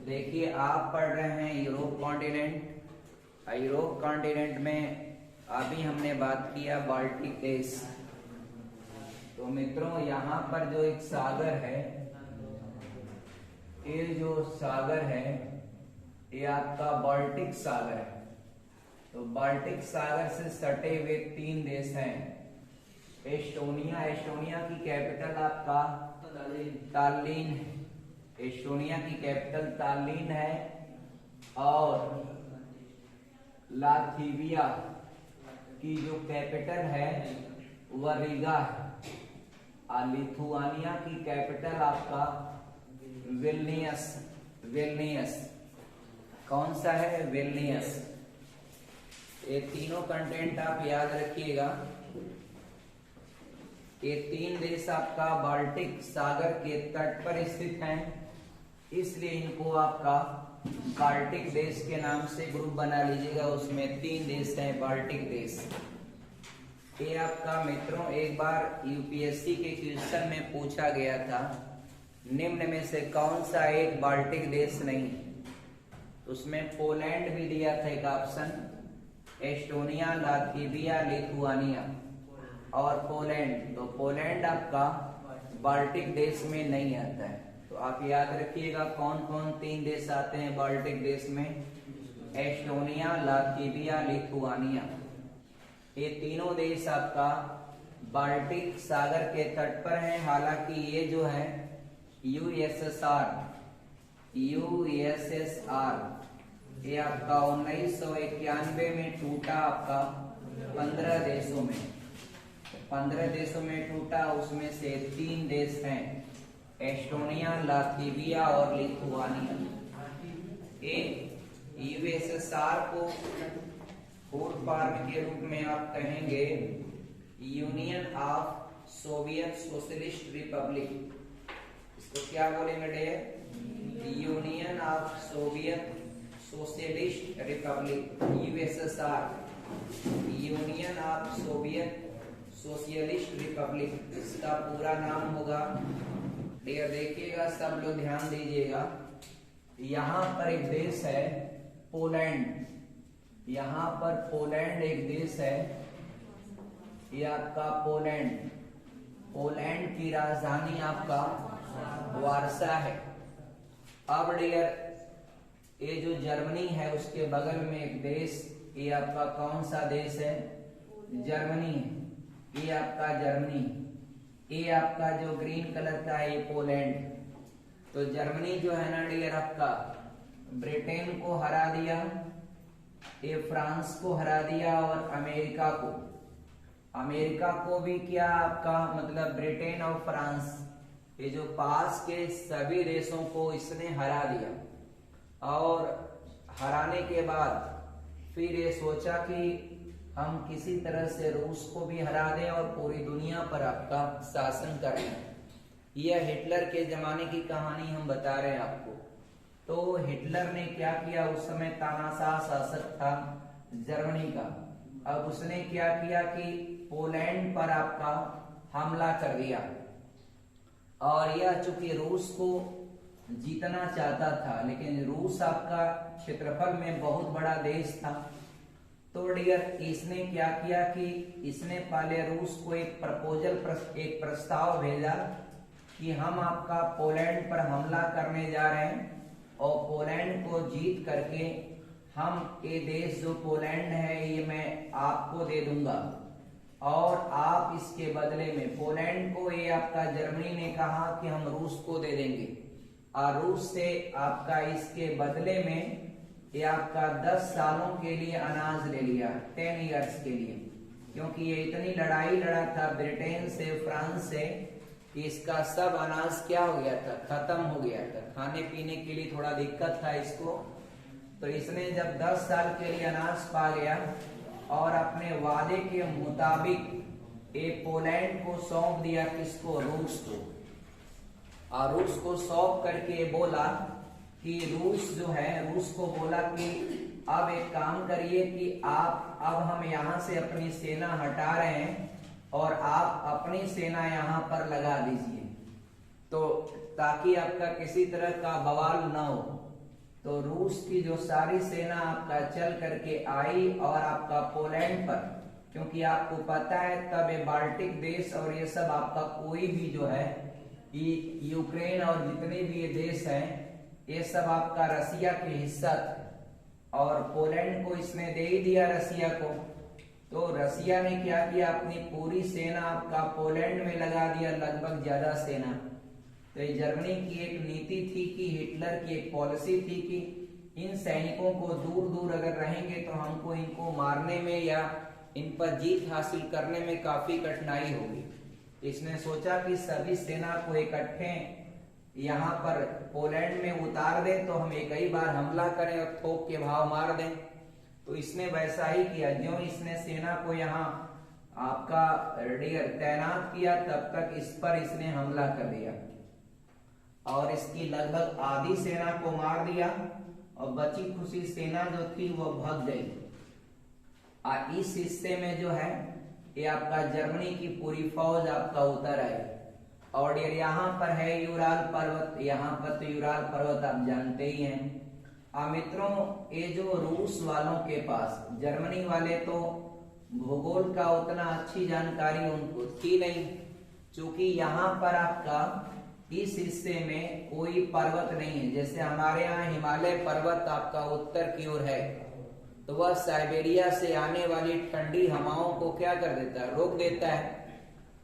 देखिए आप पढ़ रहे हैं यूरोप कॉन्टिनेंट। यूरोप कॉन्टिनेंट में अभी हमने बात किया बाल्टिक देश। तो मित्रों यहाँ पर जो एक सागर है, ये जो सागर है ये आपका बाल्टिक सागर है। तो बाल्टिक सागर से सटे हुए 3 देश हैं। एस्टोनिया, एस्टोनिया की कैपिटल आपका ताल्लिन है। एस्टोनिया की कैपिटल ताल्लिन है। और लात्विया की जो कैपिटल है वह रीगा है। और लिथुआनिया की कैपिटल आपका विल्नियस। विल्नियस कौन सा है? विल्नियस। ये तीनों कंटेंट आप याद रखिएगा। ये 3 देश आपका बाल्टिक सागर के तट पर स्थित हैं, इसलिए इनको आपका बाल्टिक देश के नाम से ग्रुप बना लीजिएगा। उसमें 3 देश हैं बाल्टिक देश। ये आपका मित्रों एक बार यूपीएससी के क्वेश्चन में पूछा गया था, निम्न में से कौन सा एक बाल्टिक देश नहीं? उसमें पोलैंड भी दिया था एक ऑप्शन, एस्टोनिया, लात्विया, लिथुआनिया और पोलैंड। तो पोलैंड आपका बाल्टिक देश में नहीं आता है। तो आप याद रखिएगा कौन कौन 3 देश आते हैं बाल्टिक देश में? Estonia, Latvia, Lithuania. ये तीनों देश आपका बाल्टिक सागर के तट पर हैं। हालांकि ये जो है यूएसएसआर ये आपका 1991 में टूटा। आपका 15 देशों में 15 देशों में टूटा। उसमें से 3 देश हैं एस्टोनिया, लात्विया और लिथुआनिया। यूएसएसआर को फूड फॉर्म के रूप में आप कहेंगे union of Soviet socialist Republic. इसको क्या बोलेंगे? Union of Soviet socialist Republic, USSR, union of Soviet socialist Republic. इसका पूरा नाम होगा। देखिएगा सब लोग ध्यान दीजिएगा। यहाँ पर एक देश है पोलैंड। यहाँ पर पोलैंड एक देश है, ये आपका पोलैंड। पोलैंड की राजधानी आपका वार्सा है। अब डियर ये जो जर्मनी है उसके बगल में एक देश, ये आपका कौन सा देश है? जर्मनी है। ये आपका जर्मनी, ये आपका जो ग्रीन कलर का है ये पोलैंड। तो जर्मनी जो है ना डियर आपका ब्रिटेन को हरा दिया, ये फ्रांस को हरा दिया और अमेरिका को भी क्या आपका मतलब ब्रिटेन और फ्रांस, ये जो पास के सभी देशों को इसने हरा दिया। और हराने के बाद फिर ये सोचा कि हम किसी तरह से रूस को भी हरा दें और पूरी दुनिया पर आपका शासन करें। यह हिटलर के जमाने की कहानी हम बता रहे हैं आपको। तो हिटलर ने क्या किया? उस समय तानाशाह शासक था जर्मनी का। अब उसने क्या किया कि पोलैंड पर आपका हमला कर दिया। और यह चूंकि रूस को जीतना चाहता था, लेकिन रूस आपका क्षेत्रफल में बहुत बड़ा देश था। तो डियर इसने क्या किया कि इसने पहले रूस को एक प्रस्ताव भेजा कि हम आपका पोलैंड पर हमला करने जा रहे हैं और पोलैंड को जीत करके हम ये देश जो पोलैंड है ये मैं आपको दे दूंगा और आप इसके बदले में पोलैंड को, ये आपका जर्मनी ने कहा कि हम रूस को दे देंगे और रूस से आपका इसके बदले में ये आपका 10 सालों के लिए अनाज ले लिया, 10 इयर्स के लिए। क्योंकि ये इतनी लड़ाई लड़ा था ब्रिटेन से, फ्रांस से, कि इसका सब अनाज क्या हो गया था? खत्म हो गया था। खाने पीने के लिए थोड़ा दिक्कत था इसको। तो इसने जब 10 साल के लिए अनाज पा गया और अपने वादे के मुताबिक ये पोलैंड को सौंप दिया, किसको? रूस को। और रूस को सौंप करके बोला कि रूस जो है, रूस को बोला कि अब एक काम करिए कि अब हम यहाँ से अपनी सेना हटा रहे हैं और आप अपनी सेना यहाँ पर लगा दीजिए, तो ताकि आपका किसी तरह का बवाल ना हो। तो रूस की जो सारी सेना आपका चल करके आई और आपका पोलैंड पर, क्योंकि आपको पता है तब ये बाल्टिक देश और ये सब आपका कोई भी जो है यूक्रेन और जितने भी ये देश हैं ये सब आपका रसिया के हिस्सा थे, और पोलैंड को इसने दे ही दिया रसिया को। तो रसिया ने क्या किया, अपनी पूरी सेना आपका पोलैंड में लगा दिया, लगभग ज्यादा सेना। तो ये जर्मनी की एक नीति थी कि हिटलर की एक पॉलिसी थी कि इन सैनिकों को दूर दूर अगर रहेंगे तो हमको इनको मारने में या इन पर जीत हासिल करने में काफी कठिनाई होगी। इसने सोचा कि सभी सेना को इकट्ठे यहाँ पर पोलैंड में उतार दें तो हम एक ही बार हमला करें और थोक के भाव मार दें। तो इसने वैसा ही किया। जो इसने सेना को यहाँ आपका तैनात किया तब तक इस पर इसने हमला कर दिया और इसकी लगभग आधी सेना को मार दिया और बची खुशी सेना जो थी वो भाग गई। इस हिस्से में जो है ये आपका जर्मनी की पूरी फौज आपका उतर आई और यहाँ पर है यूराल पर्वत। यहाँ पर तो यूराल पर्वत आप जानते ही हैं। मित्रों, ये जो रूस वालों के पास, जर्मनी वाले तो भूगोल का उतना अच्छी जानकारी उनको थी नहीं, क्योंकि यहाँ पर आपका इस हिस्से में कोई पर्वत नहीं है। जैसे हमारे यहाँ हिमालय पर्वत आपका उत्तर की ओर है, तो वह साइबेरिया से आने वाली ठंडी हवाओं को क्या कर देता है, रोक देता है।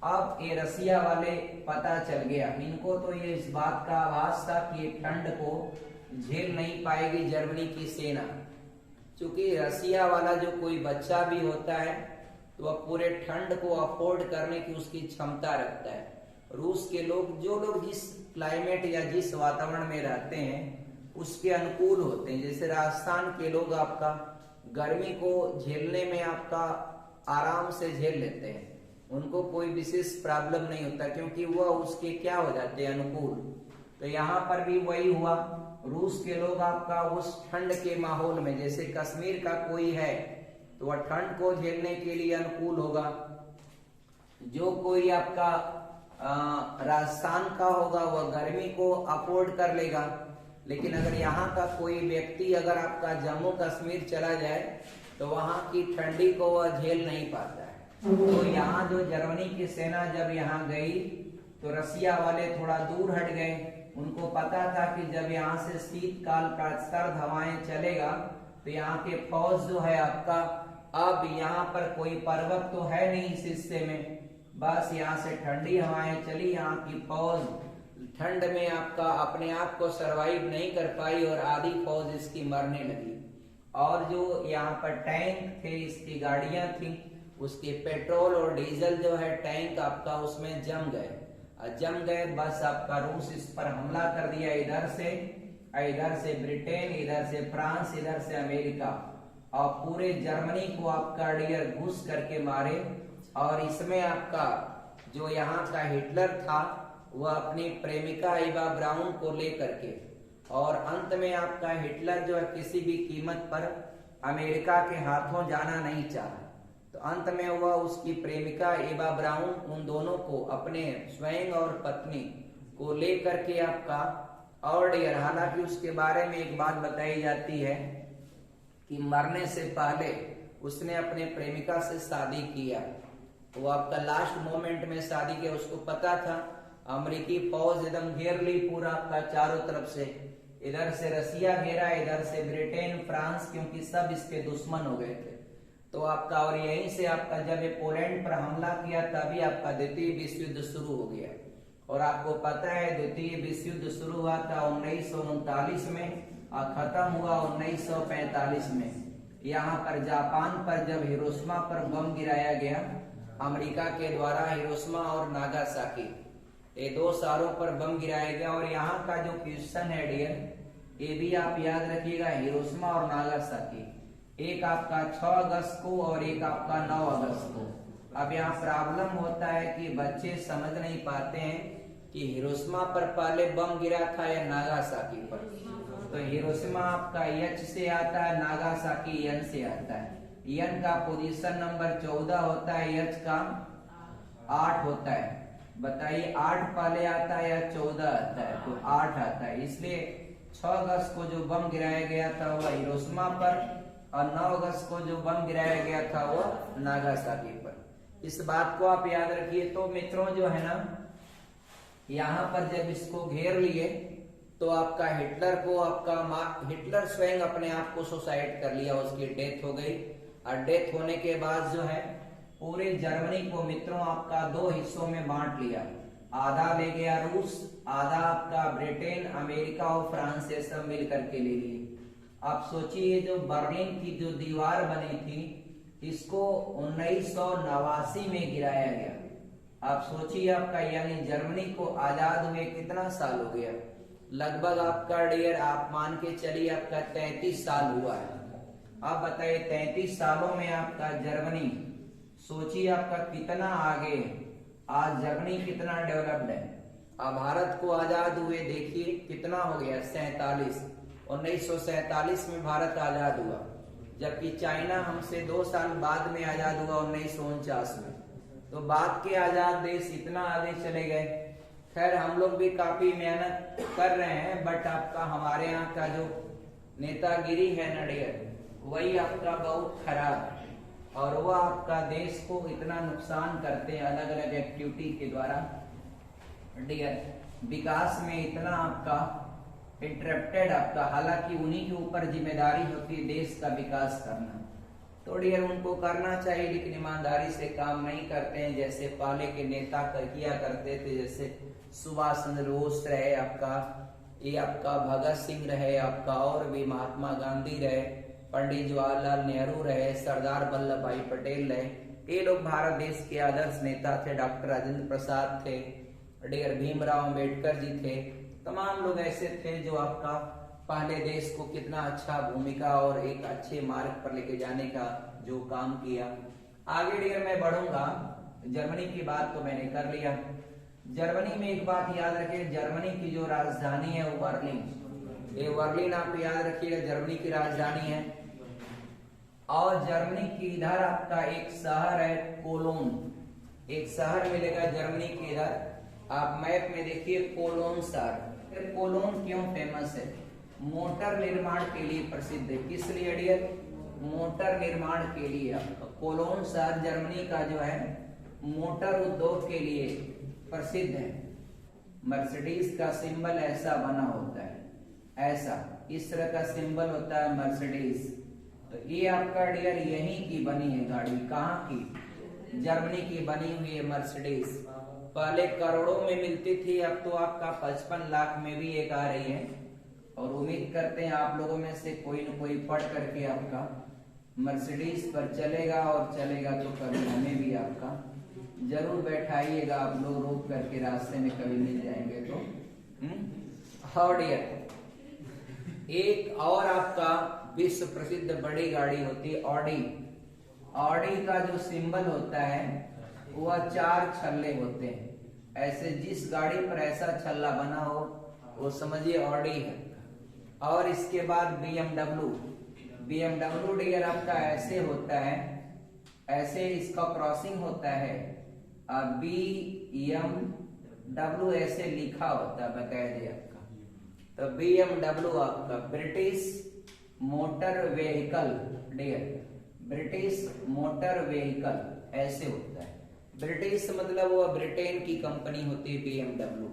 अब ये रसिया वाले पता चल गया इनको, तो ये इस बात का आभास था कि ये ठंड को झेल नहीं पाएगी जर्मनी की सेना, क्योंकि रसिया वाला जो कोई बच्चा भी होता है तो वह पूरे ठंड को अफोर्ड करने की उसकी क्षमता रखता है। रूस के लोग, जो लोग जिस क्लाइमेट या जिस वातावरण में रहते हैं उसके अनुकूल होते हैं। जैसे राजस्थान के लोग आपका गर्मी को झेलने में आपका आराम से झेल लेते हैं, उनको कोई विशेष प्रॉब्लम नहीं होता क्योंकि वह उसके क्या हो जाते हैं, अनुकूल। तो यहाँ पर भी वही हुआ। रूस के लोग आपका उस ठंड के माहौल में, जैसे कश्मीर का कोई है तो वह ठंड को झेलने के लिए अनुकूल होगा। जो कोई आपका राजस्थान का होगा वह गर्मी को अफोर्ड कर लेगा। लेकिन अगर यहाँ का कोई व्यक्ति अगर आपका जम्मू कश्मीर चला जाए तो वहाँ की ठंडी को वह झेल नहीं पाता है। तो यहाँ जो जर्मनी की सेना जब यहाँ गई तो रसिया वाले थोड़ा दूर हट गए। उनको पता था कि जब यहाँ से शीतकाल का सर्द हवाएं चलेगा तो यहाँ के फौज जो है आपका, अब यहाँ पर कोई पर्वत तो है नहीं इस हिस्से में, बस यहाँ से ठंडी हवाएं चली। यहाँ की फौज ठंड में आपका अपने आप को सरवाइव नहीं कर पाई और आधी फौज इसकी मरने लगी। और जो यहाँ पर टैंक थे, इसकी गाड़ियां थी, उसके पेट्रोल और डीजल जो है टैंक आपका उसमें जम गए। बस आपका रूस इस पर हमला कर दिया। इधर से ब्रिटेन, इधर से फ्रांस, इधर से अमेरिका, और पूरे जर्मनी को आपका डियर घुस करके मारे। और इसमें आपका जो यहाँ का हिटलर था वह अपनी प्रेमिका इवा ब्राउन को लेकर के, और अंत में आपका हिटलर जो है किसी भी कीमत पर अमेरिका के हाथों जाना नहीं चाहा। तो अंत में वह उसकी प्रेमिका एवा ब्राउन, उन दोनों को अपने स्वयं और पत्नी को लेकर के आपका, और डियर हालांकि उसके बारे में एक बात बताई जाती है कि मरने से पहले उसने अपने प्रेमिका से शादी किया। वो आपका लास्ट मोमेंट में शादी किया। उसको पता था अमेरिकी फौज एकदम घेर ली पूरा आपका चारों तरफ से, इधर से रसिया घेरा, इधर से ब्रिटेन, फ्रांस, क्योंकि सब इसके दुश्मन हो गए थे। तो आपका, और यहीं से आपका जब ये पोलैंड पर हमला किया तभी आपका द्वितीय विश्व युद्ध शुरू हो गया। और आपको पता है द्वितीय विश्व युद्ध शुरू हुआ था 1939 में और खत्म हुआ 1945 में। यहाँ पर जापान पर जब हिरोशिमा पर बम गिराया गया अमेरिका के द्वारा, हिरोशिमा और नागासाकी, ये 2 शहरों पर बम गिराया गया। और यहाँ का जो क्वेश्चन है डियर, ये भी आप याद रखिएगा, हिरोशिमा और नागासाकी, एक आपका 6 अगस्त को और एक आपका 9 अगस्त को। अब यहाँ प्रॉब्लम होता है कि बच्चे समझ नहीं पाते हैं कि हिरोशिमा पर पहले बम गिरा था या नागासाकी पर। तो हिरोशिमा आपका H से आता है, नागासाकी N से आता है। N का पोजीशन नंबर 14 होता है, H का 8 होता है। बताइए 8 पहले आता है या 14 आता है? तो 8 आता है, इसलिए 6 अगस्त को जो बम गिराया गया था वह हिरोशिमा पर, और 9 अगस्त को जो बम गिराया गया था वह नागासाकी पर। इस बात को आप याद रखिए। तो मित्रों जो है ना, यहाँ पर जब इसको घेर लिए तो आपका हिटलर स्वयं अपने आप को सुसाइड कर लिया, उसकी डेथ हो गई। और डेथ होने के बाद जो है पूरे जर्मनी को मित्रों आपका 2 हिस्सों में बांट लिया। आधा ले गया रूस, आधा आपका ब्रिटेन, अमेरिका और फ्रांस से सब मिल करके ले लिए। आप सोचिए जो बर्लिन की जो दीवार बनी थी इसको 1989 में गिराया गया। आप सोचिए आपका, यानी जर्मनी को आजाद हुए कितना साल हो गया, लगभग आपका डियर आप मान के चलिए आपका 33 साल हुआ है। आप बताइए 33 सालों में आपका जर्मनी, सोचिए आपका कितना आगे, आज जर्मनी कितना डेवलप्ड है। अब भारत को आजाद हुए देखिए कितना हो गया, 47। 1947 में भारत आजाद हुआ, जबकि चाइना हमसे 2 साल बाद में आजाद हुआ 1949 में। तो बाद के आजाद देश इतना आगे चले गए। खैर हम लोग भी काफी मेहनत कर रहे हैं, बट आपका हमारे यहाँ का जो नेतागिरी है ना डियर, वही आपका बहुत खराब है, और वह आपका देश को इतना नुकसान करते हैं अलग अलग एक्टिविटी के द्वारा डियर। विकास में इतना आपका इंटरप्टेड आपका, हालांकि उन्हीं के ऊपर जिम्मेदारी होती है देश का विकास करना। तो डियर उनको करना चाहिए, लेकिन ईमानदारी से काम नहीं करते हैं, जैसे पहले के नेता किया करते थे। जैसे सुभाष चंद्र बोस रहे आपका, ये आपका भगत सिंह रहे आपका, और भी महात्मा गांधी रहे, पंडित जवाहरलाल नेहरू रहे, सरदार वल्लभ भाई पटेल रहे। ये लोग भारत देश के आदर्श नेता थे। डॉक्टर राजेंद्र प्रसाद थे, डियर भीमराव अंबेडकर जी थे। तमाम लोग ऐसे थे जो आपका पहले देश को कितना अच्छा भूमिका और एक अच्छे मार्ग पर लेके जाने का जो काम किया। आगे डियर मैं बढ़ूंगा, जर्मनी की बात तो मैंने कर लिया। जर्मनी में एक बात याद रखिए, जर्मनी की जो राजधानी है वो बर्लिन। ये बर्लिन आप याद रखिएगा, जर्मनी की राजधानी है। और जर्मनी की इधर आपका एक शहर है कोलोन, एक शहर मिलेगा जर्मनी के इधर, आप मैप में देखिए कोलोन शहर। कोलोन क्यों फेमस है? मोटर निर्माण के लिए प्रसिद्ध है। किस लिए डियर? मोटर निर्माण के लिए। आपका कोलोन शहर जर्मनी का जो है मोटर उद्योग के लिए प्रसिद्ध है। मर्सिडीज का सिंबल ऐसा बना होता है, ऐसा इस तरह का सिंबल होता है मर्सिडीज। तो ये आपका डियर यहीं की बनी है गाड़ी। कहाँ की? जर्मनी की बनी हुई है मर्सिडीज। पहले करोड़ों में मिलती थी, अब तो आपका 55 लाख में भी एक आ रही है। और उम्मीद करते हैं आप लोगों में से कोई न कोई पढ़ करके आपका मर्सिडीज पर चलेगा, और चलेगा तो कभी हमें भी आपका जरूर बैठाइएगा। आप लोग रोक करके रास्ते में कभी मिल जाएंगे तो। हाँ डियर, एक और आपका विश्व प्रसिद्ध बड़ी गाड़ी होती है ऑडी। ऑडी का जो सिंबल होता है वह 4 छल्ले होते हैं। ऐसे जिस गाड़ी पर ऐसा छल्ला बना हो वो समझिए ऑडी है। और इसके बाद BMW डियर आपका ऐसे होता है, ऐसे इसका क्रॉसिंग होता है। BMW ऐसे लिखा होता है बकायदे आपका। तो BMW आपका British motor vehicle dear, British motor vehicle ऐसे होता है। ब्रिटिश मतलब वो ब्रिटेन की कंपनी होती है BMW।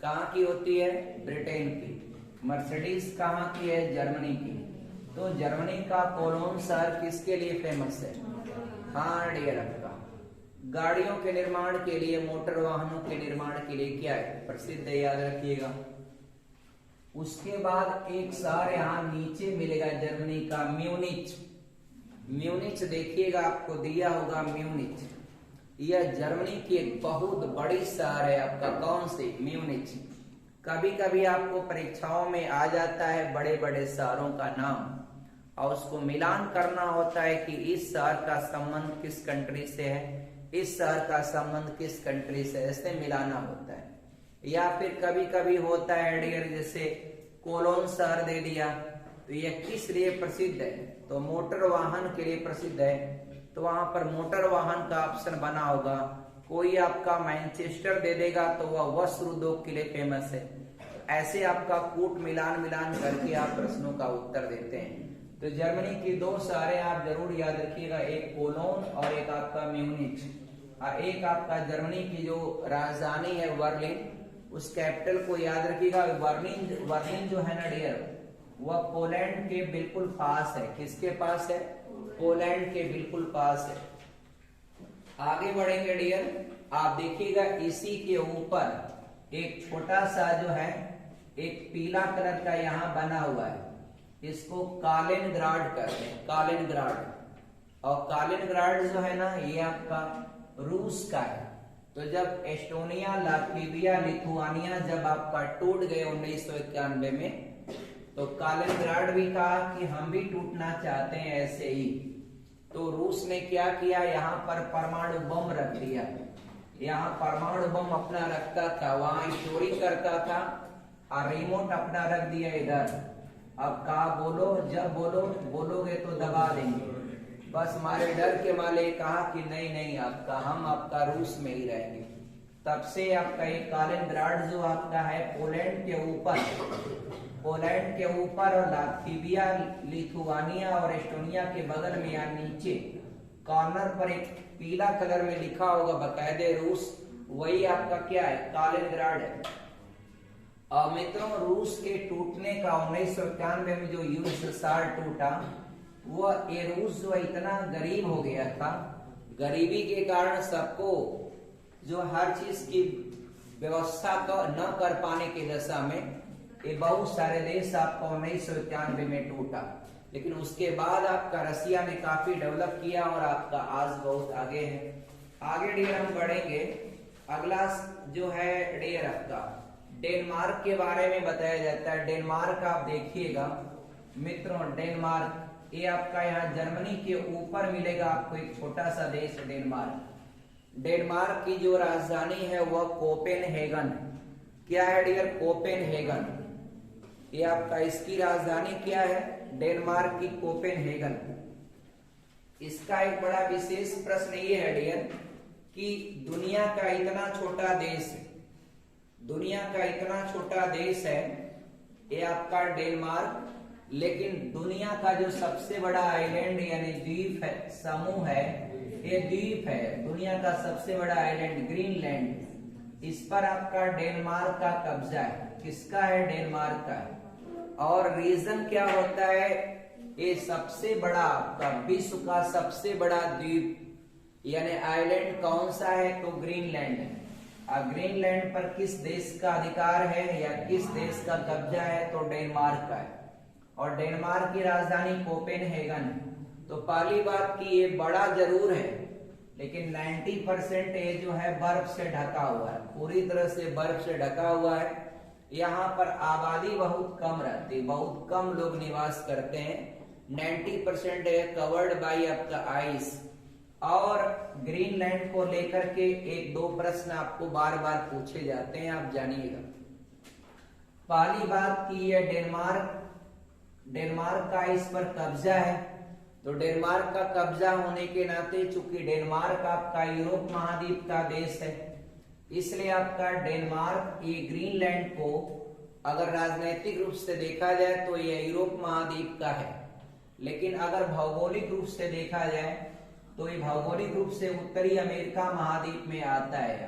कहाँ की होती है? ब्रिटेन की। मर्सिडीज कहाँ की है? जर्मनी की। तो जर्मनी का कोलोन शहर किसके लिए फेमस है? हाँ डियर, आपका गाड़ियों के निर्माण के लिए, मोटर वाहनों के निर्माण के लिए क्या है? प्रसिद्ध है, याद रखिएगा। उसके बाद एक शहर यहाँ नीचे मिलेगा जर्मनी का, म्यूनिच। म्यूनिच देखिएगा, आपको दिया होगा म्यूनिच। यह जर्मनी की एक बहुत बड़ी शहर है आपका। कौन सी? म्यूनिच। कभी कभी आपको परीक्षाओं में आ जाता है बड़े बड़े शहरों का नाम, और उसको मिलान करना होता है कि इस शहर का संबंध किस कंट्री से है, इस शहर का संबंध किस कंट्री से, ऐसे मिलाना होता है। या फिर कभी कभी होता है डियर, जैसे कोलोन शहर दे दिया, तो यह किस लिए प्रसिद्ध है? तो मोटर वाहन के लिए प्रसिद्ध है। तो वहां पर मोटर वाहन का ऑप्शन बना होगा। कोई आपका मैनचेस्टर दे देगा तो वह वस्त्र उद्योग के लिए फेमस है। ऐसे आपका कूट मिलान मिलान करके आप प्रश्नों का उत्तर देते हैं। तो जर्मनी की दो शहरें आप जरूर याद रखिएगा, एक कोलोन और एक आपका म्यूनिच। एक आपका जर्मनी की जो राजधानी है बर्लिन, उस कैपिटल को याद रखिएगा। बर्लिन जो है ना डियर, वह पोलैंड के बिल्कुल पास है। किसके पास है? पोलैंड के बिल्कुल पास है। आगे बढ़ेंगे डियर, आप देखिएगा इसी के ऊपर एक छोटा सा जो है एक पीला कलर का यहाँ बना हुआ है, इसको कालिनग्राड कहते हैं, कालिनग्राड। और कालिनग्राड जो है ना ये आपका रूस का है। तो जब एस्टोनिया, लात्विया, लिथुआनिया जब आपका टूट गए 1991 में, तो कालिनग्राड भी कहा कि हम भी टूटना चाहते हैं ऐसे ही। तो रूस ने क्या किया, यहाँ पर परमाणु बम रख दिया। यहाँ परमाणु बम अपना रखता था, वहां चोरी करता था और रिमोट अपना रख दिया इधर। अब कहा बोलो, जब बोलोगे तो दबा देंगे। बस हमारे डर के माले कहा कि नहीं आपका, हम आपका रूस में ही रहेंगे। तब से आपका एक कालिनग्राड जो आपका है पोलैंड के ऊपर और लात्विया, लिथुआनिया और एस्टोनिया के बगल में या नीचे कॉर्नर पर एक पीला कलर में लिखा होगा बकायदे रूस, वही आपका क्या है, कालिनग्राड है। और मित्रों, रूस के टूटने का 1991 में जो यूएसएसआर टूटा, वह ये रूस जो इतना गरीब हो गया था, गरीबी के कारण सबको जो हर चीज की व्यवस्था न कर पाने की दशा में ये बहुत सारे देश आपका 1991 में टूटा। लेकिन उसके बाद आपका रसिया ने काफी डेवलप किया और आपका आज बहुत आगे है। आगे डियर हम बढ़ेंगे, अगला जो है डियर आपका डेनमार्क के बारे में बताया जाता है। डेनमार्क आप देखिएगा मित्रों, डेनमार्क ये आपका यहाँ जर्मनी के ऊपर मिलेगा आपको एक छोटा सा देश डेनमार्क। डेनमार्क की जो राजधानी है वह कोपेनहेगन। क्या है डियर? कोपेनहेगन। ये आपका इसकी राजधानी क्या है? डेनमार्क की कोपेनहेगन। इसका एक बड़ा विशेष प्रश्न ये है डियर कि दुनिया का इतना छोटा देश है ये आपका डेनमार्क, लेकिन दुनिया का जो सबसे बड़ा आइलैंड यानी द्वीप है, समूह है, ये द्वीप है दुनिया का सबसे बड़ा आइलैंड ग्रीनलैंड। इस पर आपका डेनमार्क का कब्जा है। किसका है? डेनमार्क का है। और रीजन क्या होता है, ये सबसे बड़ा आपका विश्व का सबसे बड़ा द्वीप यानी आइलैंड कौन सा है? तो ग्रीनलैंड है। और ग्रीनलैंड पर किस देश का अधिकार है या किस देश का कब्जा है? तो डेनमार्क का है। और डेनमार्क की राजधानी कोपेनहेगन है। तो पहली बात कि ये बड़ा जरूर है, लेकिन 90% ये जो है बर्फ से ढका हुआ है, पूरी तरह से बर्फ से ढका हुआ है। यहाँ पर आबादी बहुत कम रहती है, बहुत कम लोग निवास करते हैं। 90% है कवर्ड बाय आपका आइस। और ग्रीनलैंड को लेकर के एक दो प्रश्न आपको बार बार पूछे जाते हैं, आप जानिएगा। पहली बात कि ये डेनमार्क का इस पर कब्जा है। तो डेनमार्क का कब्जा होने के नाते चूंकि डेनमार्क आपका यूरोप महाद्वीप का देश है, इसलिए आपका डेनमार्क ये ग्रीनलैंड को अगर राजनीतिक रूप से देखा जाए तो ये यूरोप महाद्वीप का है, लेकिन अगर भौगोलिक रूप से देखा जाए तो ये भौगोलिक रूप से उत्तरी अमेरिका महाद्वीप में आता है।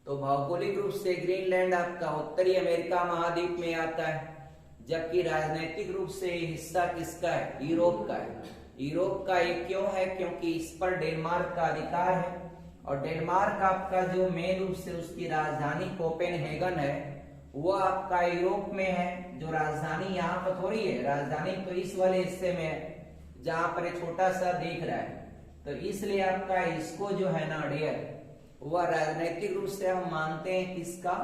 तो भौगोलिक रूप से ग्रीनलैंड आपका उत्तरी अमेरिका महाद्वीप में आता है, जबकि राजनीतिक रूप से हिस्सा किसका है? यूरोप का है। यूरोप का ये क्यों है? क्योंकि इस पर डेनमार्क का अधिकार है। और डेनमार्क आपका जो मेन रूप से उसकी राजधानी कोपेनहेगन है वो आपका यूरोप में है। जो राजधानी यहाँ पर थोड़ी है, राजधानी तो इस वाले हिस्से में है जहां पर छोटा सा दिख रहा है। तो इसलिए आपका इसको जो है ना डियर, वह राजनीतिक रूप से हम मानते हैं किसका?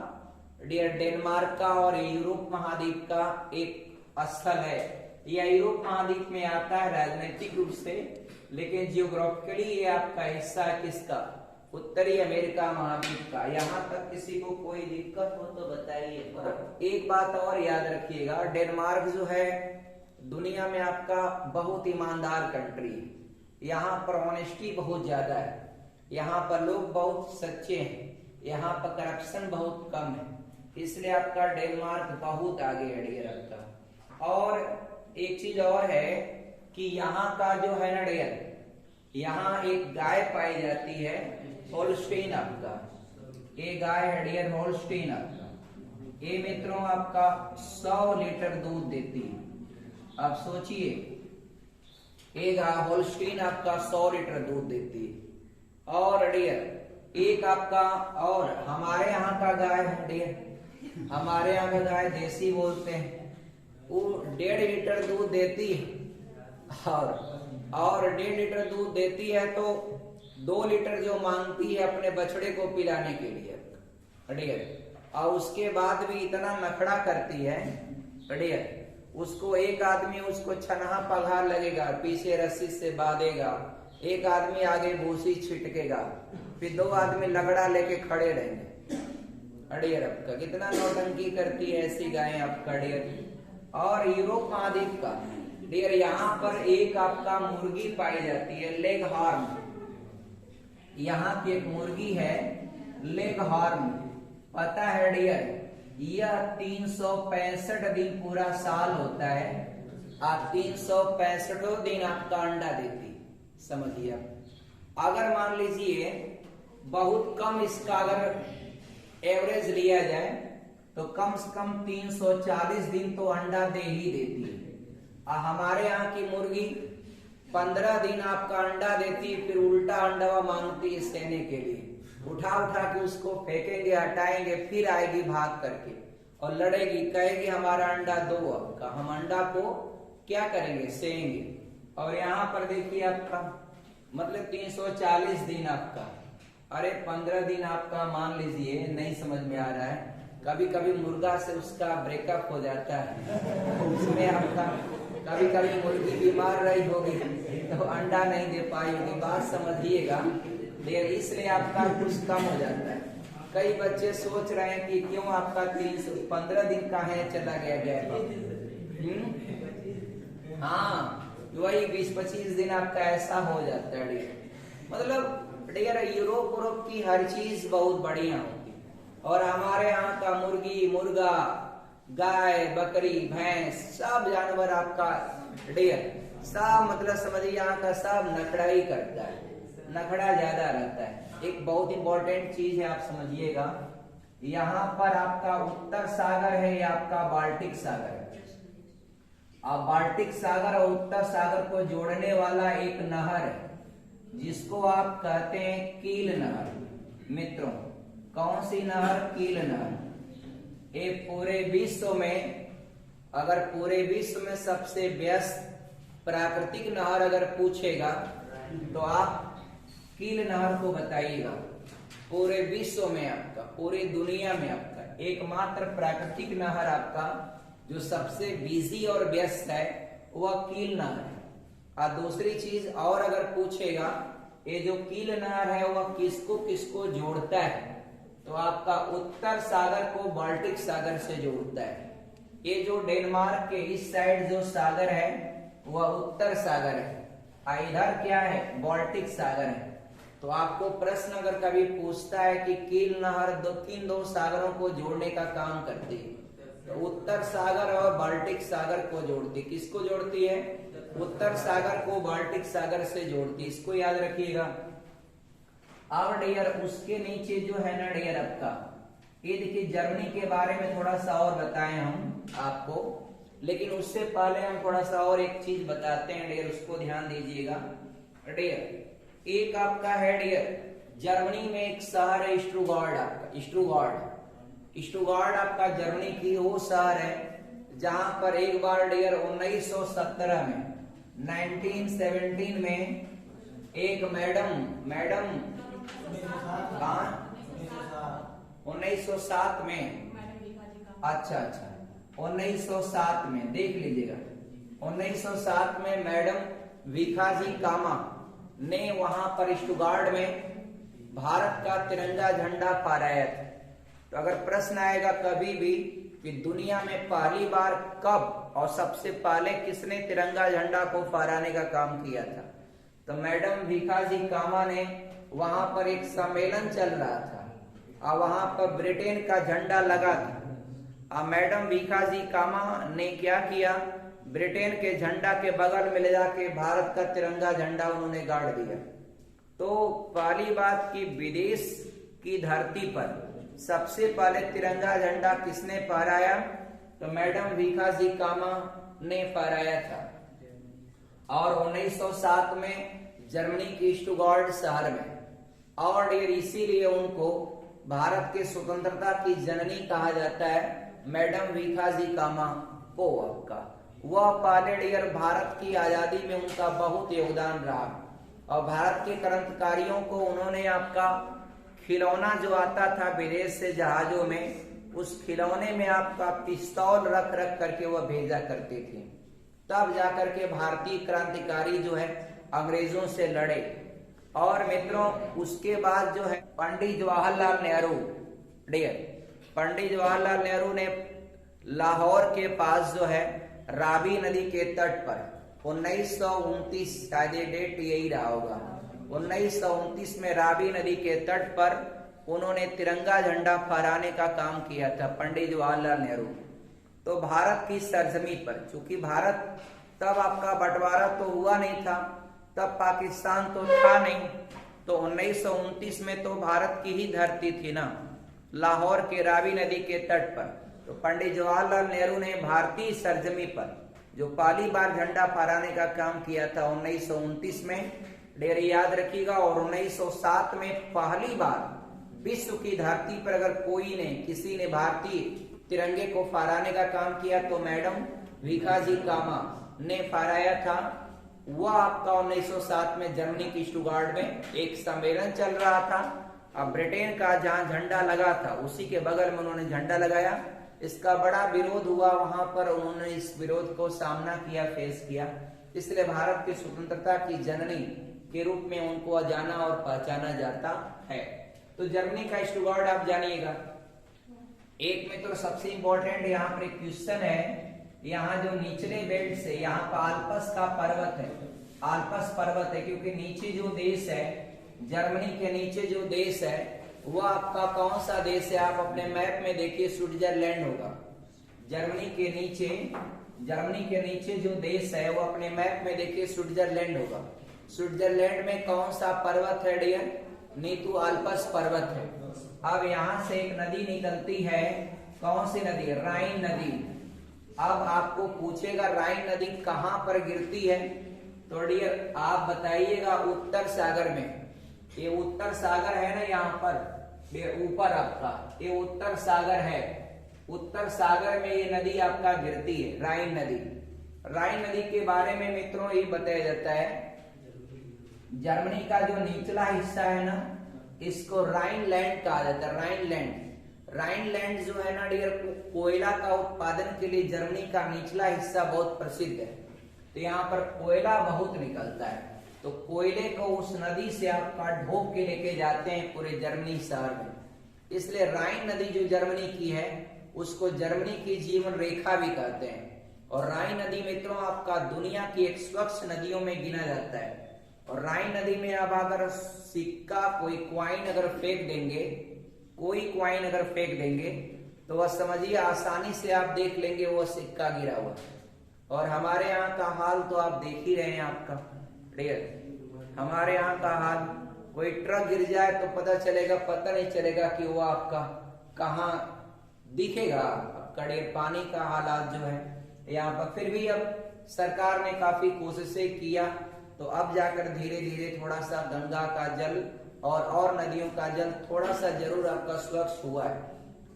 डियर डेनमार्क का। और यूरोप महाद्वीप का एक स्थल है, यह यूरोप महाद्वीप में आता है राजनीतिक रूप से, लेकिन जियोग्राफिकली ये आपका हिस्सा है किसका? उत्तरी अमेरिका महाद्वीप का। यहाँ तक किसी को कोई दिक्कत हो तो बताइए। एक बात और याद रखिएगा, डेनमार्क जो है दुनिया में आपका बहुत ईमानदार कंट्री है। यहाँ पर ऑनेस्टी बहुत ज्यादा है, यहाँ पर लोग बहुत सच्चे हैं, यहाँ पर करप्शन बहुत कम है। इसलिए आपका डेनमार्क बहुत आगे है डियर आपका। और एक चीज और है कि यहाँ का जो है ना डियर, यहाँ एक गाय पाई जाती है होल्स्टीन आपका, ये गाय है डियर होल्स्टीन आपका। ये मित्रों आपका 100 लीटर दूध देती है। आप सोचिए, एक होल्स्टीन आपका 100 लीटर दूध देती है। और डियर एक आपका, और हमारे यहाँ का गाय है डियर, हमारे यहाँ का गाय देसी बोलते हैं, वो 1.5 लीटर दूध देती है। और 1.5 लीटर दूध देती है तो 2 लीटर जो मांगती है अपने बछड़े को पिलाने के लिए डियर। और उसके बाद भी इतना नखड़ा करती है डियर, उसको एक आदमी उसको छनहा पघार लगेगा, पीछे रस्सी से बांधेगा, एक आदमी आगे भूसी छिटकेगा, फिर 2 आदमी लगड़ा लेके खड़े रहेंगे डियर आपका। कितना नौटंकी करती है ऐसी गायें आपका डियर। और यूरोप महाद्वीप का डियर, यहाँ पर एक आपका मुर्गी पाई जाती है लेग हॉर्न। यहाँ की एक मुर्गी है लेग हॉर्न, पता है डियर, यह 365 दिन पूरा साल होता है, और 365 दिन आपका अंडा देती, समझिए आप। अगर मान लीजिए बहुत कम इसका अगर एवरेज लिया जाए तो कम से कम 340 दिन तो अंडा दे ही देती है। हमारे यहाँ की मुर्गी 15 दिन आपका अंडा देती है, फिर उल्टा अंडा मांगती है सेने के लिए, उठा उठा के उसको फेंकेंगे, हटाएंगे, फिर आएगी भाग करके और लड़ेगी, कहेगी हमारा अंडा दो आपका, हम अंडा को क्या करेंगे, सेएंगे। और यहाँ पर देखिए आपका मतलब 340 दिन आपका, अरे 15 दिन आपका मान लीजिए नहीं समझ में आ रहा है, कभी कभी मुर्गा से उसका ब्रेकअप हो जाता है, उसमें आपका कभी कभी मुर्गी बीमार रही होगी तो अंडा नहीं दे पाई होगी, बात समझिएगा देर, इसलिए आपका कुछ कम हो जाता है। कई बच्चे सोच रहे हैं कि क्यों आपका 315 दिन का है चला गया गया। हाँ वही 20-25 दिन आपका ऐसा हो जाता है डियर। मतलब डियर यूरोप की हर चीज बहुत बढ़िया होती है, और हमारे यहाँ का मुर्गी, मुर्गा, गाय, बकरी, भैंस, सब जानवर आपका डियर सब मतलब समझिए यहाँ का सब नखड़ा ही करता है, नखड़ा ज्यादा रहता है। एक बहुत इंपॉर्टेंट चीज है, आप समझिएगा, यहाँ पर आपका उत्तर सागर है, ये आपका बाल्टिक सागर है। अब बाल्टिक सागर और उत्तर सागर को जोड़ने वाला एक नहर है जिसको आप कहते हैं कील नहर। मित्रों कौन सी नहर? कील नहर। ये पूरे विश्व में, अगर पूरे विश्व में सबसे व्यस्त प्राकृतिक नहर अगर पूछेगा तो आप कील नहर को बताइएगा। पूरे विश्व में आपका, पूरी दुनिया में आपका एकमात्र प्राकृतिक नहर आपका जो सबसे बिजी और व्यस्त है वह कील नहर है। और दूसरी चीज और अगर पूछेगा, ये जो कील नहर है वह किसको किसको जोड़ता है, तो आपका उत्तर सागर को बाल्टिक सागर से जोड़ता है। ये जो डेनमार्क के इस साइड जो सागर है वह उत्तर सागर है, और इधर क्या है, बाल्टिक सागर है। तो आपको प्रश्न अगर कभी पूछता है कि कील नहर किन दो सागरों को जोड़ने का काम करती है, तो उत्तर सागर और बाल्टिक सागर को जोड़ती। किसको जोड़ती है? उत्तर सागर को बाल्टिक सागर से जोड़ती, इसको याद रखिएगा। अब डियर उसके नीचे जो है ना डियर आपका, ये देखिए जर्मनी के बारे में थोड़ा सा और बताएं हम आपको, लेकिन उससे पहले हम थोड़ा सा और एक चीज बताते हैं डियर, उसको ध्यान दीजिएगा डियर। एक आपका है डियर जर्मनी में एक शहर है स्टुटगार्ट आपका, स्टुटगार्ट आपका जर्मनी की वो शहर है जहां पर एक बार डियर 1917 में 1917 में एक मैडम 1907 में, अच्छा 1907 में देख लीजिएगा, 1907 में मैडम विखाजी कामा ने वहां पर स्टुटगार्ट में भारत का तिरंगा झंडा फहराया था। तो अगर प्रश्न आएगा कभी भी कि दुनिया में पहली बार कब और सबसे पहले किसने तिरंगा झंडा को फहराने का काम किया था, तो मैडम भिखाजी कामा ने, वहां पर एक सम्मेलन चल रहा था और वहां पर ब्रिटेन का झंडा लगा था, मैडम भीखाजी कामा ने क्या किया, ब्रिटेन के झंडा के बगल में ले जाके भारत का तिरंगा झंडा उन्होंने गाड़ दिया। तो पहली बात कि विदेश की धरती पर सबसे पहले तिरंगा झंडा किसने फहराया, तो मैडम भीखाजी कामा ने फहराया था। और 1907 में जर्मनी के स्टुटगार्ट शहर में, और ये इसीलिए उनको भारत के स्वतंत्रता की जननी कहा जाता है, मैडम भीखाजी कामा को। आपका वह पहले डियर भारत की आजादी में उनका बहुत योगदान रहा, और भारत के क्रांतिकारियों को उन्होंने आपका खिलौना जो आता था विदेश से जहाजों में, उस खिलौने में आपका पिस्तौल रख रख करके वह भेजा करते थे। तब जाकर के भारतीय क्रांतिकारी जो है अंग्रेजों से लड़े। और मित्रों उसके बाद जो है पंडित जवाहरलाल नेहरू, डियर पंडित जवाहरलाल नेहरू ने लाहौर के पास जो है रावी नदी के तट पर 1929, शायद ये डेट यही रहा होगा, 1929 में रावी नदी के तट पर उन्होंने तिरंगा झंडा फहराने का काम किया था, पंडित जवाहरलाल नेहरू। तो भारत की सरजमी पर, चूंकि भारत तब आपका बंटवारा तो हुआ नहीं था, तब पाकिस्तान तो था नहीं, तो 1929 में तो भारत की ही धरती थी ना, लाहौर के रावी नदी के तट पर। तो पंडित जवाहरलाल नेहरू ने भारतीय सरजमी पर जो पहली बार झंडा फहराने का काम किया था 1929 में, डेर याद रखिएगा। और 1907 में पहली बार विश्व की धरती पर अगर कोई ने, किसी ने भारतीय तिरंगे को फहराने का काम किया तो मैडम भीखाजी कामा ने फहराया था। वह आपका 1907 में जर्मनी की स्टुटगार्ट में एक सम्मेलन चल रहा था। अब ब्रिटेन का जहां झंडा लगा था उसी के बगल में उन्होंने झंडा लगाया। इसका बड़ा विरोध हुआ वहां पर, उन्होंने इस विरोध को सामना किया, फेस किया। इसलिए भारत की स्वतंत्रता की जननी के रूप में उनको जाना और पहचाना जाता है। तो जर्मनी का स्टुटगार्ट आप जानिएगा। एक में तो सबसे इंपॉर्टेंट यहाँ पर एक क्वेश्चन है, यहाँ जो निचले बेल्ट से यहाँ पर आल्प्स का पर्वत है, आल्प्स पर्वत है, क्योंकि नीचे जो देश है, जर्मनी के नीचे जो देश है वह आपका कौन सा देश है, आप अपने मैप में देखिए, स्विट्जरलैंड होगा। जर्मनी के नीचे जो देश है वो अपने मैप में देखिए स्विट्जरलैंड होगा। स्विट्जरलैंड में कौन सा पर्वत है डियर, नीतू आल्प्स पर्वत है। अब यहाँ से एक नदी निकलती है, कौन सी नदी, राइन नदी। अब आपको पूछेगा राइन नदी कहाँ पर गिरती है, तो डियर आप बताइएगा उत्तर सागर में। ये उत्तर सागर है ना, यहाँ पर ऊपर आपका ये उत्तर सागर है। उत्तर सागर में ये नदी आपका गिरती है, राइन नदी। राइन नदी के बारे में मित्रों ये बताया जाता है, जर्मनी का जो निचला हिस्सा है ना, इसको राइनलैंड कहा जाता है। राइनलैंड जो है ना डियर, कोयला का उत्पादन के लिए जर्मनी का निचला हिस्सा बहुत प्रसिद्ध है। तो यहाँ पर कोयला बहुत निकलता है, तो कोयले को उस नदी से आपका ढोक के लेके जाते हैं पूरे जर्मनी शहर में। इसलिए राइन नदी जो जर्मनी की है उसको जर्मनी की जीवन रेखा भी कहते हैं। और राइन नदी मित्रों आपका दुनिया की एक स्वच्छ नदियों में गिना जाता है। और राइन नदी में अब अगर सिक्का, कोई क्वाइन अगर फेंक देंगे, तो वह समझिए आसानी से आप देख लेंगे वो सिक्का गिरा हुआ। और हमारे यहाँ का हाल तो आप देख ही रहे हैं आपका डियर, हमारे यहाँ का हाल, कोई ट्रक गिर जाए तो पता नहीं चलेगा कि वो आपका कहाँ दिखेगा आपका डियर। पानी का हालात जो है यहाँ पर, फिर भी अब सरकार ने काफी कोशिशें किया, तो अब जाकर धीरे धीरे थोड़ा सा गंगा का जल और नदियों का जल थोड़ा सा जरूर आपका स्वच्छ हुआ है।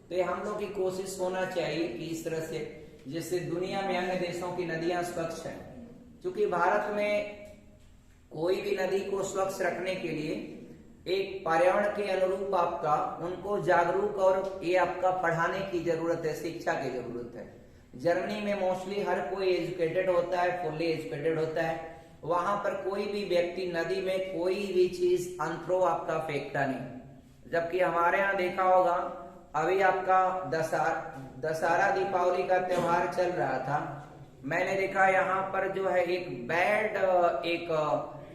तो ये हम लोग की कोशिश होना चाहिए कि इस तरह से जिससे दुनिया में अन्य देशों की नदियां स्वच्छ हैं। क्योंकि भारत में कोई भी नदी को स्वच्छ रखने के लिए एक पर्यावरण के अनुरूप आपका उनको जागरूक और ये आपका पढ़ाने की जरूरत है, शिक्षा की जरूरत है। जर्मनी में मोस्टली हर कोई एजुकेटेड होता है, फुल्ली एजुकेटेड होता है। वहां पर कोई भी व्यक्ति नदी में कोई भी चीज अनथ्रो आपका फेंकता नहीं। जबकि हमारे यहाँ देखा होगा, अभी आपका दशहरा दीपावली का त्योहार चल रहा था, मैंने देखा यहाँ पर जो है एक बैड एक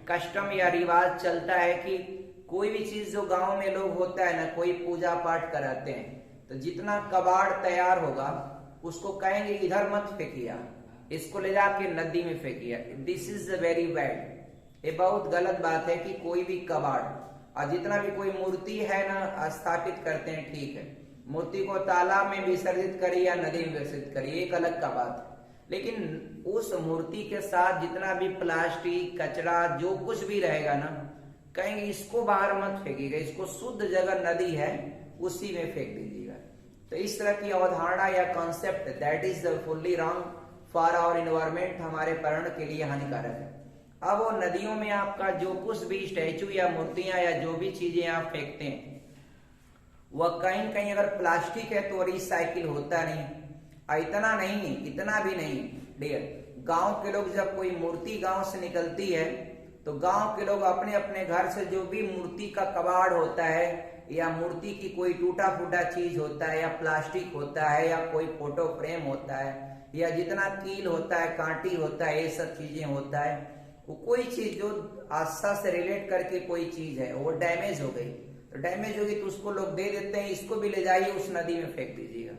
कस्टम या रिवाज चलता है कि कोई भी चीज जो गांव में लोग होता है ना, कोई पूजा पाठ कराते हैं तो जितना कबाड़ तैयार होगा उसको कहेंगे इधर मत फेंकिया, इसको ले जाके नदी में फेंकिया। दिस इज वेरी बैड, ये बहुत गलत बात है कि कोई भी कबाड़ और जितना भी कोई मूर्ति है ना स्थापित करते हैं, ठीक है, मूर्ति को तालाब में विसर्जित करिए या नदी में विसर्जित करिए, एक अलग का बात है। लेकिन उस मूर्ति के साथ जितना भी प्लास्टिक कचरा जो कुछ भी रहेगा ना, कहेंगे इसको बाहर मत फेंकिएगा, इसको शुद्ध जगह नदी है उसी में फेंक दीजिएगा। तो इस तरह की अवधारणा या concept that is fully wrong for our environment, हमारे पर्यावरण के लिए हानिकारक है। अब वो नदियों में आपका जो कुछ भी स्टैचू या मूर्तियां या जो भी चीजें आप फेंकते हैं वह कहीं कहीं अगर प्लास्टिक है तो रिसाइकिल होता नहीं, इतना नहीं, इतना भी नहीं डियर। गांव के लोग जब कोई मूर्ति गांव से निकलती है तो गांव के लोग अपने अपने घर से जो भी मूर्ति का कबाड़ होता है या मूर्ति की कोई टूटा फूटा चीज होता है या प्लास्टिक होता है या कोई फोटो फ्रेम होता है या जितना कील होता है, कांटी होता है, ये सब चीजें होता है, वो कोई चीज जो आस्था से रिलेट करके कोई चीज है वो डैमेज हो गई, तो डैमेज होगी तो उसको लोग दे देते हैं, इसको भी ले जाइए उस नदी में फेंक दीजिएगा।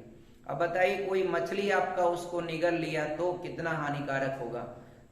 अब बताइए कोई मछली आपका उसको निगल लिया तो कितना हानिकारक होगा।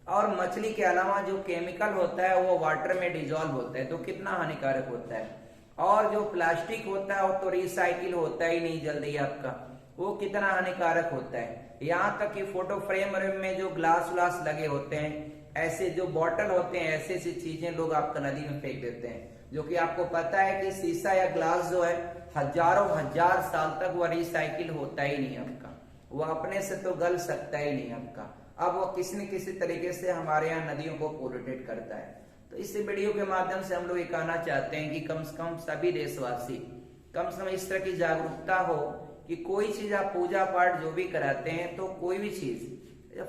और मछली के अलावा जो केमिकल होता है वो वाटर में डिजोल्व होता है तो कितना हानिकारक होता है। और जो प्लास्टिक होता है वो तो रिसाइकिल होता ही नहीं जल्दी आपका, वो कितना हानिकारक होता है। यहाँ तक कि फोटो फ्रेम में जो ग्लास व्लास लगे होते हैं, ऐसे जो बॉटल होते हैं, ऐसे ऐसी चीजें लोग आपका नदी में फेंक देते हैं, जो कि आपको पता है कि शीशा या ग्लास जो है हजारों हजार साल तक वह रिसाइकिल होता ही नहीं आपका, वो अपने से तो गल सकता ही नहीं आपका। अब वो किसी न किसी तरीके से हमारे यहाँ नदियों को पोल्यूटेट करता है। तो इस वीडियो के माध्यम से हम लोग ये कहना चाहते हैं कि कम से कम सभी देशवासी कम से कम इस तरह की जागरूकता हो कि कोई चीज आप पूजा पाठ जो भी कराते हैं तो कोई भी चीज,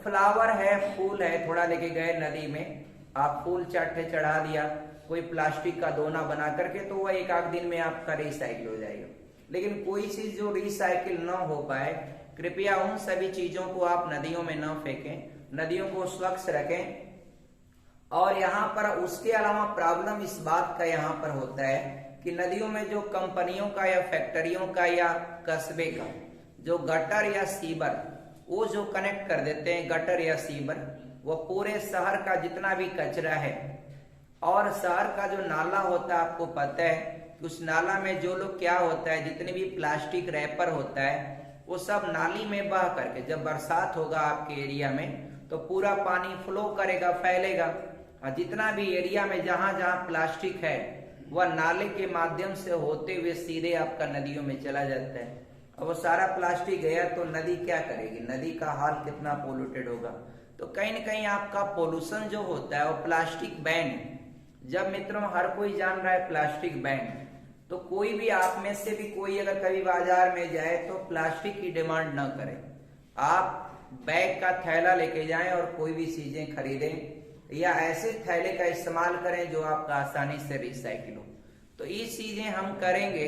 फ्लावर है, फूल है, थोड़ा लेके गए नदी में, आप फूल चाटे चढ़ा दिया, कोई प्लास्टिक का दोना बना करके, तो वह एक आध दिन में आपका रिसाइकिल हो जाएगा। लेकिन कोई चीज जो रिसाइकिल न हो पाए, कृपया उन सभी चीजों को आप नदियों में न फेंकें, नदियों को स्वच्छ रखें। और यहाँ पर उसके अलावा प्रॉब्लम इस बात का यहाँ पर होता है कि नदियों में जो कंपनियों का या फैक्ट्रियों का या कस्बे का जो गटर या सीवर वो जो कनेक्ट कर देते हैं, गटर या सीवर, वो पूरे शहर का जितना भी कचरा है, और शहर का जो नाला होता है आपको पता है कि उस नाला में जो लोग क्या होता है, जितने भी प्लास्टिक रैपर होता है वो सब नाली में बह करके, जब बरसात होगा आपके एरिया में तो पूरा पानी फ्लो करेगा, फैलेगा, और जितना भी एरिया में जहां जहां प्लास्टिक है वह नाले के माध्यम से होते हुए सीधे आपका नदियों में चला जाता है। अब वो सारा प्लास्टिक गया तो नदी क्या करेगी, नदी का हाल कितना पोल्यूटेड होगा। तो कहीं न कहीं आपका पोल्यूशन जो होता है वो प्लास्टिक बैन है। जब मित्रों हर कोई जान रहा है प्लास्टिक बैन, तो कोई भी आप में से भी कोई अगर कभी बाजार में जाए तो प्लास्टिक की डिमांड न करें, आप बैग का थैला लेके जाएं और कोई भी चीजें खरीदें या ऐसे थैले का इस्तेमाल करें जो आपका आसानी से रिसाइकिल हो। तो ये चीजें हम करेंगे।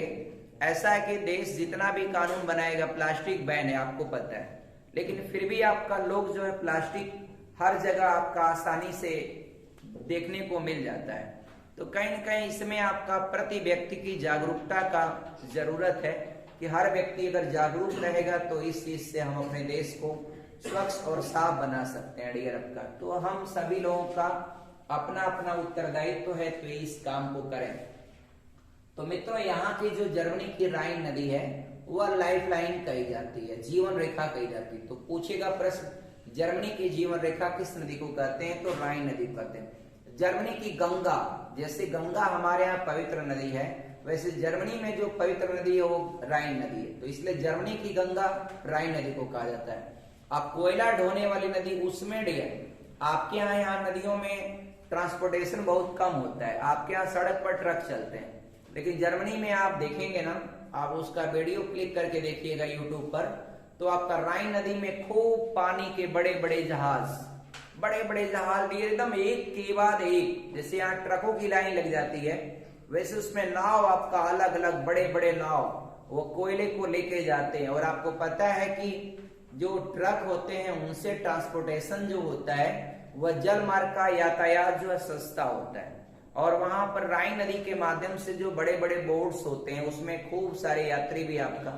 ऐसा है कि देश जितना भी कानून बनाएगा, प्लास्टिक बैन है आपको पता है, लेकिन फिर भी आपका लोग जो है प्लास्टिक हर जगह आपका आसानी से देखने को मिल जाता है। तो कहीं न कहीं इसमें आपका प्रति व्यक्ति की जागरूकता का जरूरत है कि हर व्यक्ति अगर जागरूक रहेगा तो इस चीज से हम अपने देश को स्वच्छ और साफ बना सकते हैं डियर आपका। तो हम सभी लोगों का अपना अपना उत्तरदायित्व है तो इस काम को करें। तो मित्रों यहाँ की जो जर्मनी की राइन नदी है वह लाइफ लाइन कही जाती है, जीवन रेखा कही जाती है। तो पूछेगा प्रश्न, जर्मनी की जीवन रेखा किस नदी को कहते हैं, तो राइन नदी को कहते हैं। जर्मनी की गंगा, जैसे गंगा हमारे यहाँ पवित्र नदी है, वैसे जर्मनी में जो पवित्र नदी है वो राइन नदी है, तो इसलिए जर्मनी की गंगा राइन नदी को कहा जाता है। अब कोयला ढोने वाली नदी उसमें डियर, आपके यहाँ नदियों में ट्रांसपोर्टेशन बहुत कम होता है, आपके यहाँ सड़क पर ट्रक चलते हैं, लेकिन जर्मनी में आप देखेंगे ना, आप उसका वीडियो क्लिक करके देखिएगा यूट्यूब पर, तो आपका राइन नदी में खूब पानी के बड़े बड़े जहाज भी एकदम एक के बाद एक, जैसे यहाँ ट्रकों की लाइन लग जाती है वैसे उसमें नाव आपका अलग अलग बड़े बड़े नाव वो कोयले को लेके जाते हैं। और आपको पता है कि जो ट्रक होते हैं उनसे ट्रांसपोर्टेशन जो होता है वह जल मार्ग का यातायात जो है सस्ता होता है। और वहां पर राइन नदी के माध्यम से जो बड़े बड़े बोट्स होते हैं उसमें खूब सारे यात्री भी आपका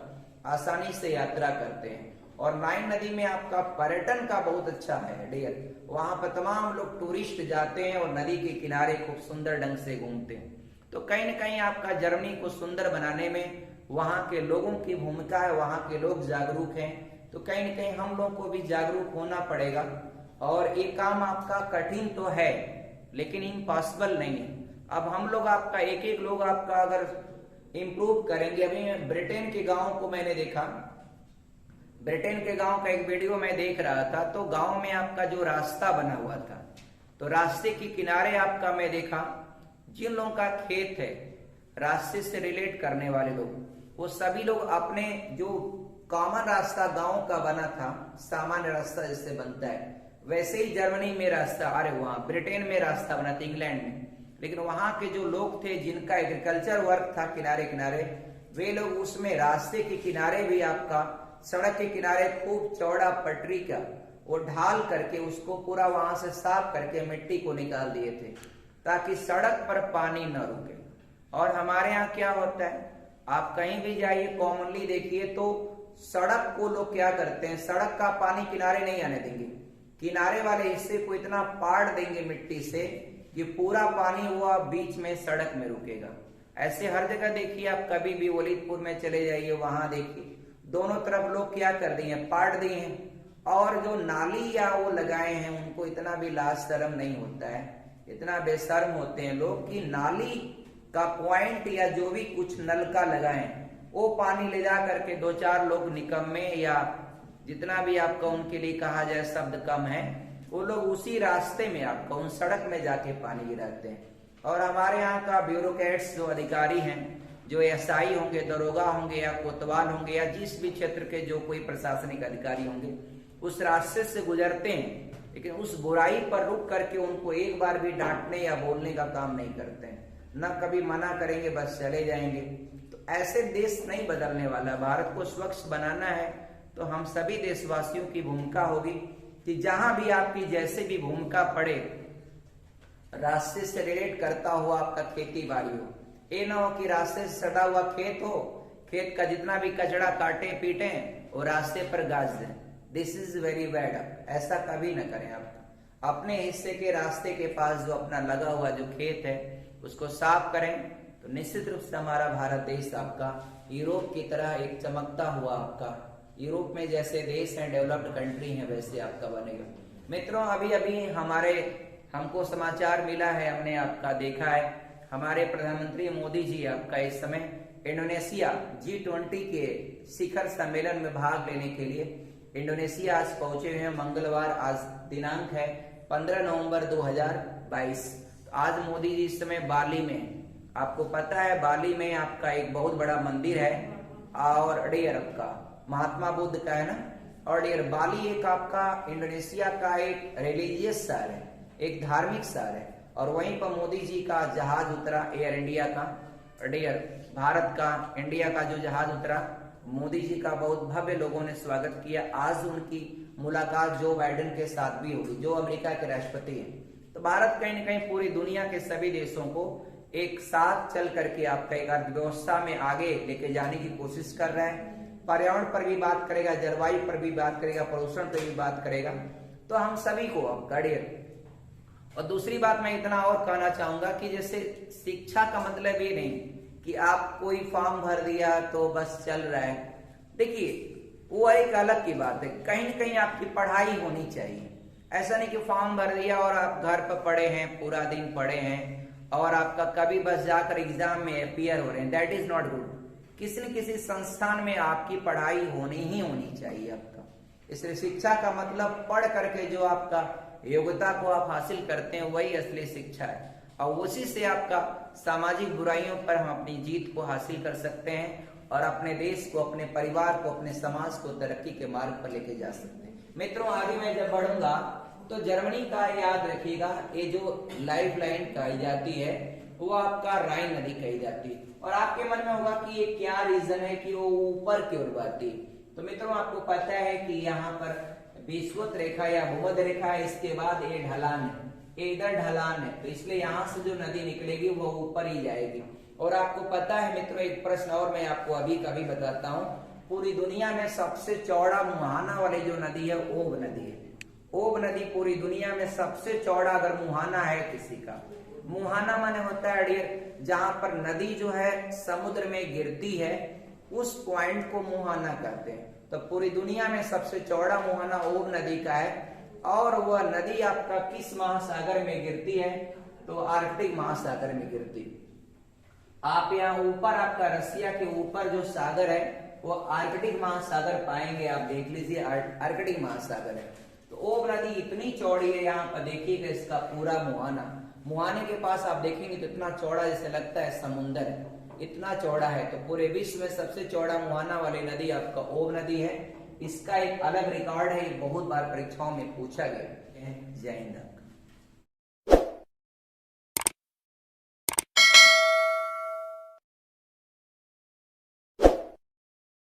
आसानी से यात्रा करते हैं। और नाइन नदी में आपका पर्यटन का बहुत अच्छा है डियर, वहां पर तमाम लोग टूरिस्ट जाते हैं और नदी के किनारे खूब सुंदर ढंग से घूमते हैं। तो कहीं न कहीं आपका जर्मनी को सुंदर बनाने में वहां के लोगों की भूमिका है, वहां के लोग जागरूक हैं। तो कहीं न कहीं हम लोगों को भी जागरूक होना पड़ेगा। और ये काम आपका कठिन तो है लेकिन इम्पॉसिबल नहीं है। अब हम लोग आपका एक एक लोग आपका अगर इम्प्रूव करेंगे। अभी ब्रिटेन के गांव को मैंने देखा, ब्रिटेन के गांव का एक वीडियो मैं देख रहा था। तो गांव में आपका जो रास्ता बना हुआ था, तो रास्ते के किनारे आपका मैं देखा जिन लोगों का खेत है, रास्ते से रिलेट करने वाले लोग, वो सभी लोग अपने जो कॉमन रास्ता गांव का बना था, सामान्य रास्ता जिससे बनता है, वैसे ही जर्मनी में रास्ता, अरे वहां ब्रिटेन में रास्ता बना था, इंग्लैंड में। लेकिन वहां के जो लोग थे जिनका एग्रीकल्चर वर्क था किनारे किनारे, वे लोग उसमें रास्ते के किनारे भी आपका सड़क के किनारे खूब चौड़ा पटरी का वो ढाल करके उसको पूरा वहां से साफ करके मिट्टी को निकाल दिए थे ताकि सड़क पर पानी न रुके। और हमारे यहाँ क्या होता है, आप कहीं भी जाइए कॉमनली देखिए तो सड़क को लोग क्या करते हैं, सड़क का पानी किनारे नहीं आने देंगे, किनारे वाले हिस्से को इतना पाड़ देंगे मिट्टी से कि पूरा पानी हुआ बीच में सड़क में रुकेगा। ऐसे हर जगह देखिए, आप कभी भी वलीदपुर में चले जाइए, वहां देखिए दोनों तरफ लोग क्या कर दिए, पाट दिए हैं। और जो नाली या वो लगाए हैं उनको इतना भी लाज शर्म नहीं होता है, इतना बेशर्म होते हैं लोग कि नाली का पॉइंट या जो भी कुछ नलका लगाए वो पानी ले जा करके दो चार लोग निकम्मे या जितना भी आपका उनके लिए कहा जाए शब्द कम है, वो लोग उसी रास्ते में आपका उन सड़क में जाके पानी गिराते हैं। और हमारे यहाँ का ब्यूरोक्रेट्स जो अधिकारी हैं, जो एसआई होंगे, दरोगा होंगे या कोतवाल होंगे या जिस भी क्षेत्र के जो कोई प्रशासनिक अधिकारी होंगे, उस रास्ते से गुजरते हैं लेकिन उस बुराई पर रुक करके उनको एक बार भी डांटने या बोलने का काम नहीं करते हैं, न कभी मना करेंगे, बस चले जाएंगे। तो ऐसे देश नहीं बदलने वाला। भारत को स्वच्छ बनाना है तो हम सभी देशवासियों की भूमिका होगी कि जहां भी आपकी जैसे भी भूमिका पड़े, रास्ते से रिलेट करता हुआ आपका खेती बाड़ी हो, ये ना हो कि रास्ते से सटा हुआ खेत हो, खेत का जितना भी कचरा काटे पीटे और रास्ते पर गाज दें। This is very bad. ऐसा कभी ना करें। आप अपने हिस्से के रास्ते के पास जो अपना लगा हुआ जो खेत है उसको साफ करें तो निश्चित रूप से हमारा भारत देश आपका यूरोप की तरह एक चमकता हुआ, आपका यूरोप में जैसे देश है, डेवलप्ड कंट्री है, वैसे आपका बनेगा। मित्रों, अभी अभी हमको समाचार मिला है, हमने आपका देखा है, हमारे प्रधानमंत्री मोदी जी आपका इस समय इंडोनेशिया G20 के शिखर सम्मेलन में भाग लेने के लिए इंडोनेशिया आज पहुंचे हुए हैं। मंगलवार आज दिनांक है 15 नवंबर 2022। आज मोदी जी इस समय बाली में, आपको पता है बाली में आपका एक बहुत बड़ा मंदिर है और डियर आपका महात्मा बुद्ध का है ना। और डियर बाली एक आपका इंडोनेशिया का एक रिलीजियस शहर है, एक धार्मिक शहर है। और वहीं पर मोदी जी का जहाज उतरा, एयर इंडिया का, डियर भारत का इंडिया का जो जहाज उतरा, मोदी जी का बहुत भव्य लोगों ने स्वागत किया। आज उनकी मुलाकात जो बाइडेन के साथ भी होगी, जो अमेरिका के राष्ट्रपति हैं। तो भारत कहीं न कहीं पूरी दुनिया के सभी देशों को एक साथ चल करके आपका एक अर्थव्यवस्था में आगे लेके जाने की कोशिश कर रहा है। पर्यावरण पर भी बात करेगा, जलवायु पर भी बात करेगा, प्रदूषण पर भी बात करेगा। तो हम सभी को अब डियर, और दूसरी बात मैं इतना और कहना चाहूंगा कि जैसे शिक्षा का मतलब ये नहीं कि आप कोई फॉर्म भर दिया तो बस चल रहा है। देखिए वो एक अलग की बात है, कहीं न कहीं आपकी पढ़ाई होनी चाहिए। ऐसा नहीं कि फॉर्म भर दिया और आप घर पर पढ़े हैं, पूरा दिन पढ़े हैं और आपका कभी बस जाकर एग्जाम में अपीयर हो रहे हैं, दैट इज नॉट गुड। किसी न किसी संस्थान में आपकी पढ़ाई होनी ही होनी चाहिए आपका। इसलिए शिक्षा का मतलब पढ़ करके जो आपका योग्यता को आप हासिल करते हैं वही असली शिक्षा है, और उसी से आपका सामाजिक बुराइयों पर हम अपनी जीत को हासिल कर सकते हैं और अपने देश को, अपने परिवार को, अपने समाज को तरक्की के मार्ग पर लेके जा सकते हैं। मित्रों, आगे मैं जब बढ़ूंगा तो जर्मनी का याद रखिएगा, ये जो लाइफ लाइन कही जाती है वो आपका राइन नदी कही जाती है। और आपके मन में होगा कि ये क्या रीजन है कि वो ऊपर की ओर बहती। तो मित्रों, आपको पता है कि यहाँ पर विषुवत रेखा या भूमध्य रेखा है, इसके बाद ये ढलान है, ये इधर ढलान है, तो इसलिए यहाँ से जो नदी निकलेगी वो ऊपर ही जाएगी। और आपको पता है मित्रों, एक प्रश्न और मैं आपको अभी कभी बताता हूँ पूरी दुनिया में सबसे चौड़ा मुहाना वाली जो नदी है ओब नदी है। ओब नदी पूरी दुनिया में सबसे चौड़ा अगर मुहाना है किसी का, मुहाना माने होता है डियर जहां पर नदी जो है समुद्र में गिरती है उस पॉइंट को मुहाना कहते हैं। तो पूरी दुनिया में सबसे चौड़ा मुहाना ओब नदी का है और वह नदी आपका किस महासागर में गिरती है, तो आर्कटिक महासागर में गिरती। आप यहाँ ऊपर आपका रसिया के ऊपर जो सागर है वो आर्कटिक महासागर पाएंगे, आप देख लीजिए आर्कटिक महासागर है। तो ओब नदी इतनी चौड़ी है, यहाँ पर देखिएगा इसका पूरा मुहाना, मुहाने के पास आप देखेंगे तो इतना चौड़ा जैसे लगता है समुंदर है, इतना चौड़ा है। तो पूरे विश्व में सबसे चौड़ा मुहाना वाली नदी आपका ओब नदी है। इसका एक अलग रिकॉर्ड है, बहुत बार परीक्षाओं में पूछा गया। जय हिंद।